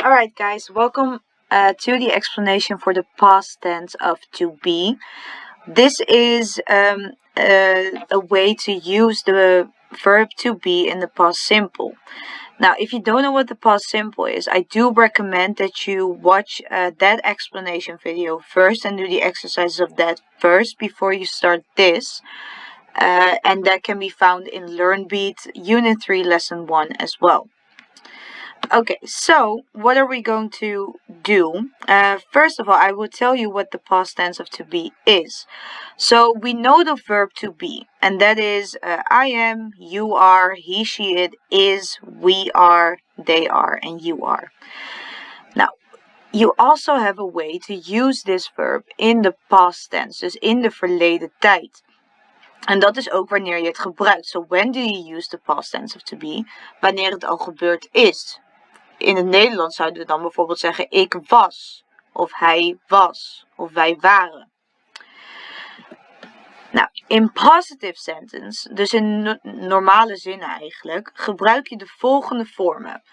Alright guys, welcome to the explanation for the past tense of to be. This is a way to use the verb to be in the past simple. Now, if you don't know what the past simple is, I do recommend that you watch that explanation video first and do the exercises of that first before you start this. And that can be found in LearnBeat Unit 3 Lesson 1 as well. Okay, so what are we going to do? First of all, I will tell you what the past tense of to be is. So we know the verb to be, and that is I am, you are, he, she, it is, we are, they are, and you are. Now, you also have a way to use this verb in the past tense, dus in de verleden tijd. En dat is ook wanneer je het gebruikt. So when do you use the past tense of to be? Wanneer het al gebeurd is. In het Nederlands zouden we dan bijvoorbeeld zeggen ik was, of hij was, of wij waren. Nou, in positive sentence, dus in normale zinnen eigenlijk, gebruik je de volgende vormen.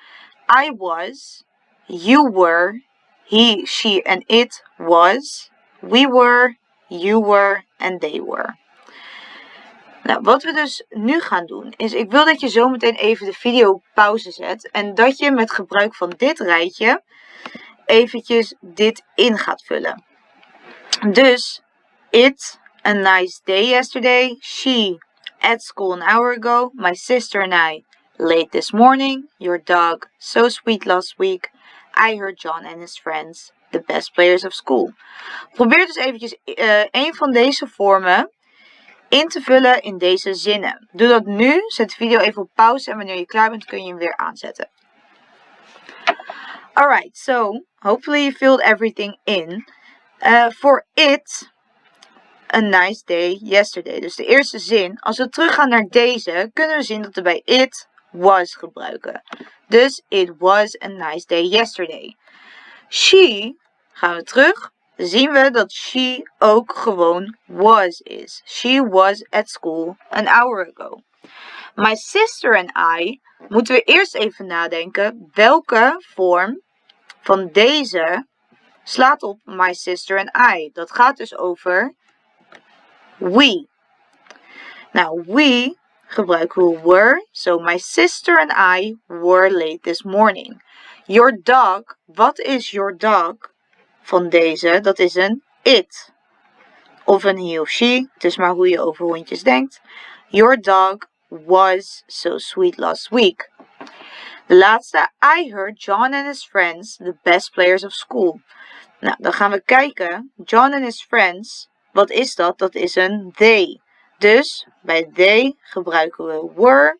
I was, you were, he, she and it was, we were, you were and they were. Nou, wat we dus nu gaan doen is, ik wil dat je zometeen even de video pauze zet en dat je met gebruik van dit rijtje eventjes dit in gaat vullen. Dus, it, a nice day yesterday, she, at school an hour ago, my sister and I, late this morning, your dog, so sweet last week, I heard John and his friends, the best players of school. Probeer dus eventjes een van deze vormen in te vullen in deze zinnen. Doe dat nu, zet de video even op pauze en wanneer je klaar bent kun je hem weer aanzetten. Alright, so hopefully you filled everything in. For it, a nice day yesterday. Dus de eerste zin, als we teruggaan naar deze, kunnen we zien dat we bij it was gebruiken. Dus it was a nice day yesterday. She, gaan we terug. Zien we dat she ook gewoon was is. She was at school an hour ago. My sister and I, moeten we eerst even nadenken welke vorm van deze slaat op my sister and I. Dat gaat dus over we. Nou, we gebruiken we were. So my sister and I were late this morning. Your dog, wat is your dog? Van deze, dat is een it. Of een he of she, het is maar hoe je over hondjes denkt. Your dog was so sweet last week. De laatste, I heard John and his friends, the best players of school. Nou, dan gaan we kijken. John and his friends, wat is dat? Dat is een they. Dus bij they gebruiken we were.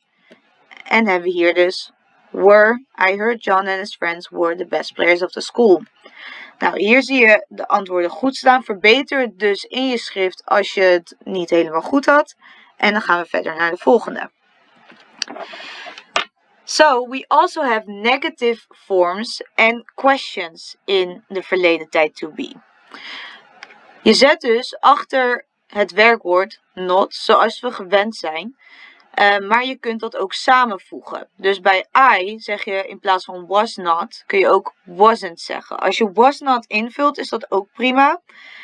En hebben we hier dus were. I heard John and his friends were the best players of the school. Nou, hier zie je de antwoorden goed staan. Verbeter het dus in je schrift als je het niet helemaal goed had. En dan gaan we verder naar de volgende. So, we also have negative forms and questions in de verleden tijd to be. Je zet dus achter het werkwoord not, zoals we gewend zijn. Maar je kunt dat ook samenvoegen. Dus bij I zeg je in plaats van was not, kun je ook wasn't zeggen. Als je was not invult, is dat ook prima.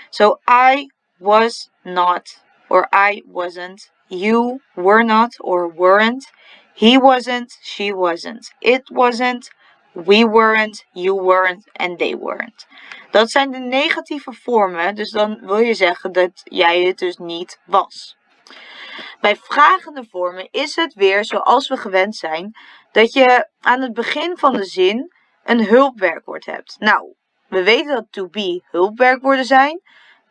So I was not, or I wasn't. You were not, or weren't. He wasn't, she wasn't. It wasn't, we weren't, you weren't, and they weren't. Dat zijn de negatieve vormen, dus dan wil je zeggen dat jij het dus niet was. Bij vragende vormen is het weer zoals we gewend zijn, dat je aan het begin van de zin een hulpwerkwoord hebt. Nou, we weten dat to be hulpwerkwoorden zijn,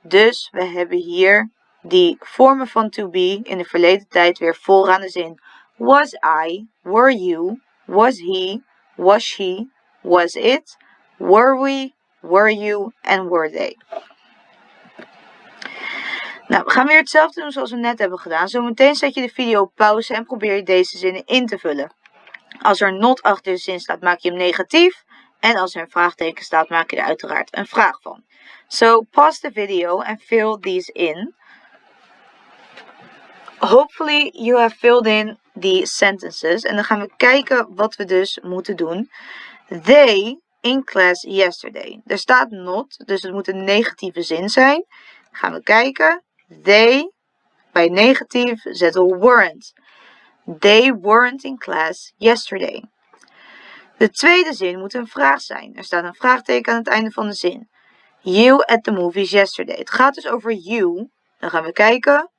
dus we hebben hier die vormen van to be in de verleden tijd weer vooraan de zin. Was I, were you, was he, was she, was it, were we, were you, and were they. Nou, we gaan weer hetzelfde doen zoals we net hebben gedaan. Zometeen zet je de video op pauze en probeer je deze zinnen in te vullen. Als er not achter de zin staat, maak je hem negatief. En als er een vraagteken staat, maak je er uiteraard een vraag van. So, pause the video and fill these in. Hopefully you have filled in the sentences. En dan gaan we kijken wat we dus moeten doen. They in class yesterday. Er staat not, dus het moet een negatieve zin zijn. Gaan we kijken. They, bij negatief zetten we weren't. They weren't in class yesterday. De tweede zin moet een vraag zijn. Er staat een vraagteken aan het einde van de zin. You at the movies yesterday. Het gaat dus over you. Dan gaan we kijken.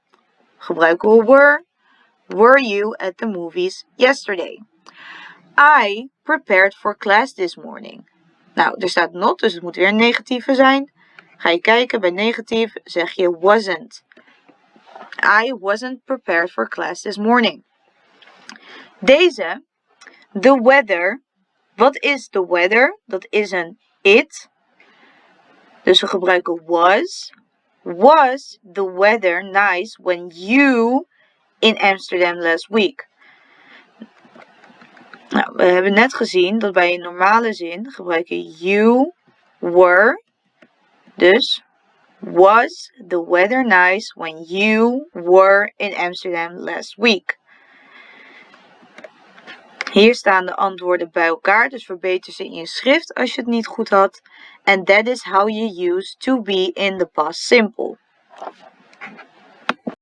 Gebruiken we were. Were you at the movies yesterday? I prepared for class this morning. Nou, er staat not, dus het moet weer een negatieve zijn. Ga je kijken, bij negatief zeg je wasn't. I wasn't prepared for class this morning. Deze, the weather. Wat is the weather? Dat is een it. Dus we gebruiken was. Was the weather nice when you in Amsterdam last week? Nou, we hebben net gezien dat bij een normale zin gebruik je you were. Dus was the weather nice when you were in Amsterdam last week? Hier staan de antwoorden bij elkaar, dus verbeter ze in je schrift als je het niet goed had. And that is how you use to be in the past simple.